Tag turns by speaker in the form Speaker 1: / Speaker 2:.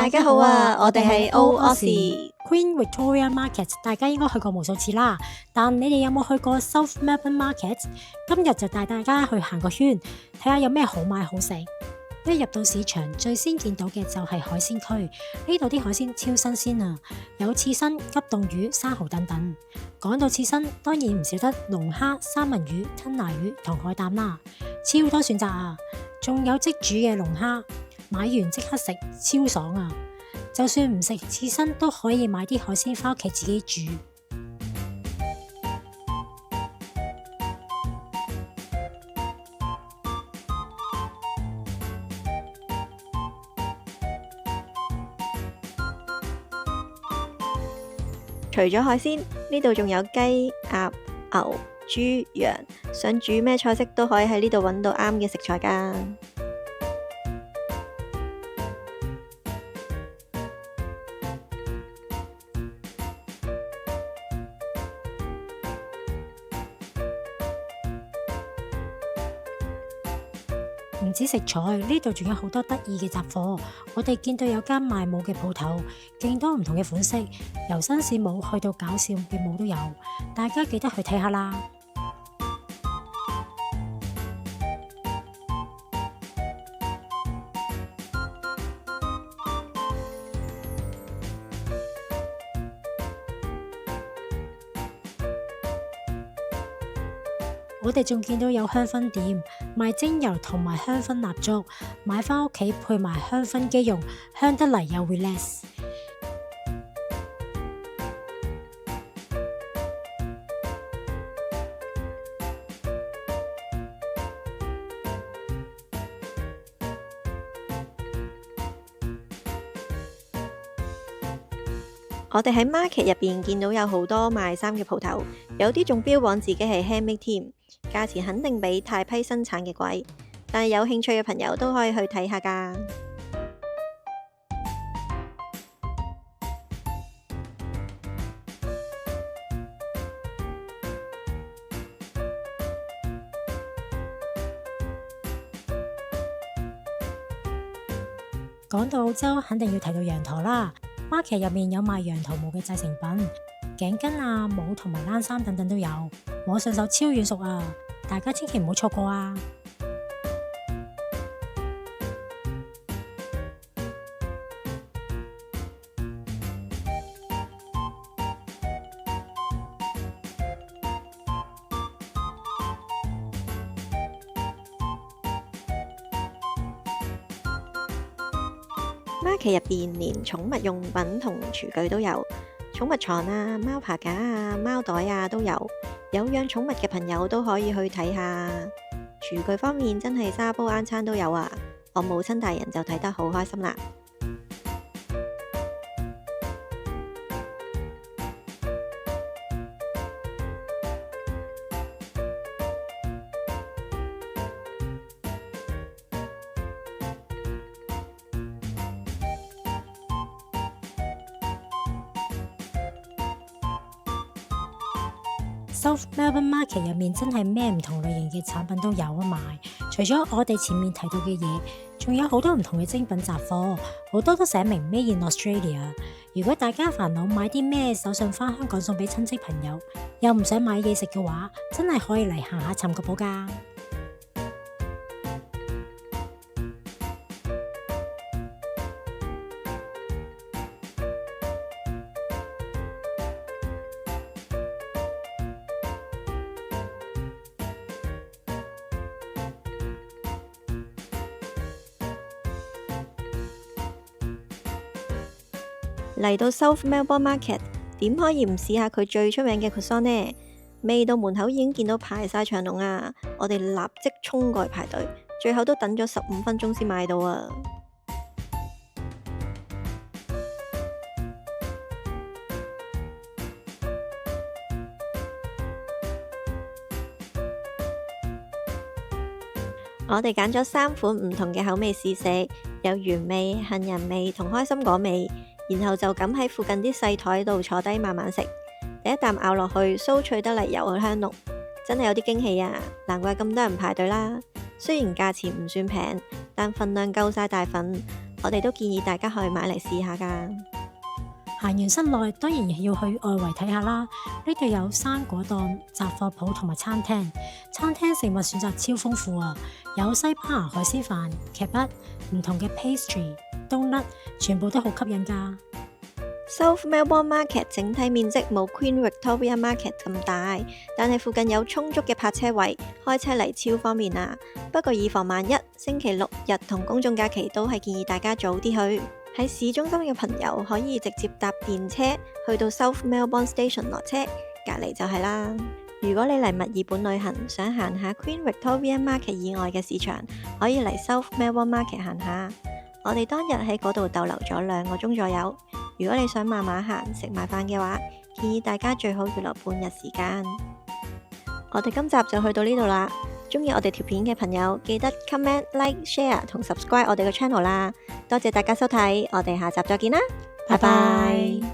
Speaker 1: 大家好啊，我哋係 Aussie
Speaker 2: Queen Victoria Market， 大家應該去過無數次啦。但你哋有冇去過 South Melbourne Market？ 今日就帶大家去行個圈，睇下有咩好買好食。一入到市場，最先見到嘅就係海鮮區，呢度啲海鮮超新鮮啊，有刺身、急凍魚、生蠔等等。講到刺身，當然唔少得龍蝦、三文魚、吞拿魚同海膽啦，超多選擇啊！仲有即煮嘅龍蝦，買完即刻食，超爽啊！就算唔食刺身，都可以買啲海鮮返屋企自己煮。
Speaker 1: 除咗海鮮，呢度仲有雞、鴨、牛、豬、羊，想煮咩菜式都可以喺呢度揾到啱嘅食材㗎。
Speaker 2: 唔止食材，呢度仲有好多得意嘅雜貨。我哋見到有間賣帽嘅鋪頭，勁多唔同嘅款式，由紳士帽去到搞笑嘅帽都有，大家記得去睇下啦。我哋仲見到有香薰店賣精油同埋香薰蠟燭，買返屋企配埋香薰機用，香得嚟又 relax。
Speaker 1: 我哋喺 market 入邊見到有好多賣衫嘅鋪頭，有啲仲標榜自己係 handmade 添，價錢肯定比大批生產嘅貴，但係有興趣嘅朋友都可以去睇下㗎。
Speaker 2: 講到澳洲，肯定要提到羊駝啦。market 入面有賣羊駝毛嘅製成品，頸巾啊、帽同埋冷衫等等都有，摸上手超軟熟啊！大家千祈唔好錯過啊！market
Speaker 1: 入邊連寵物用品同廚具都有，寵物床啊、貓爬架啊、貓袋啊都有。有養寵物嘅朋友都可以去睇下。廚具方面真係沙煲罌罉都有啊！我母親大人就睇得好開心啦。
Speaker 2: South Melbourne Market 入面真係咩唔同類型嘅產品都有得賣，除咗我哋前面提到嘅嘢，仲有好多唔同嘅精品雜貨，好多都寫明 Made in Australia。如果大家煩惱買啲咩手信返香港送俾親戚朋友，又唔想買嘢食嘅話，真係可以嚟行下尋個寶㗎。
Speaker 1: 嚟到 South Melbourne Market， 點可以唔試下佢最出名嘅 croissant 呢？未到門口已經見到排晒長龍啊！我哋立即衝過去排隊，最後都等咗15分鐘先買到啊！我哋揀咗3款唔同嘅口味試食，有原味、杏仁味同開心果味。然後就咁喺附近啲細台度坐低慢慢食，第一啖咬落去，酥脆得嚟又香濃，真係有啲驚喜啊！難怪咁多人排隊啦。雖然價錢唔算平，但份量夠晒大份，我哋都建議大家去買嚟試下㗎。
Speaker 2: 行完室內，當然要去外圍睇下啦。呢度有生果檔、雜貨鋪同埋餐廳。餐廳食物選擇超豐富啊，有西班牙海鮮飯、劇筆、唔同嘅 pastry、donut，全部都好吸引㗎。
Speaker 1: South Melbourne Market 整體面積冇 Queen Victoria Market 咁大，但係附近有充足嘅泊車位，開車嚟超方便啊。不過以防萬一，星期六日同公眾假期都係建議大家早啲去。喺市中心嘅朋友可以直接搭電車去到 South Melbourne Station 落車，隔離就係啦。如果你嚟墨爾本旅行，想行下 Queen Victoria Market 以外嘅市場，可以嚟 South Melbourne Market 行下。我哋當日喺嗰度逗留咗2個鐘左右。如果你想慢慢行，食埋飯嘅話，建議大家最好預留半日時間。我哋今集就去到呢度啦。鍾意我哋條片嘅朋友，記得 comment、like、share 同 subscribe 我哋嘅 channel 啦。多謝大家收睇，我哋下集再見啦，拜拜。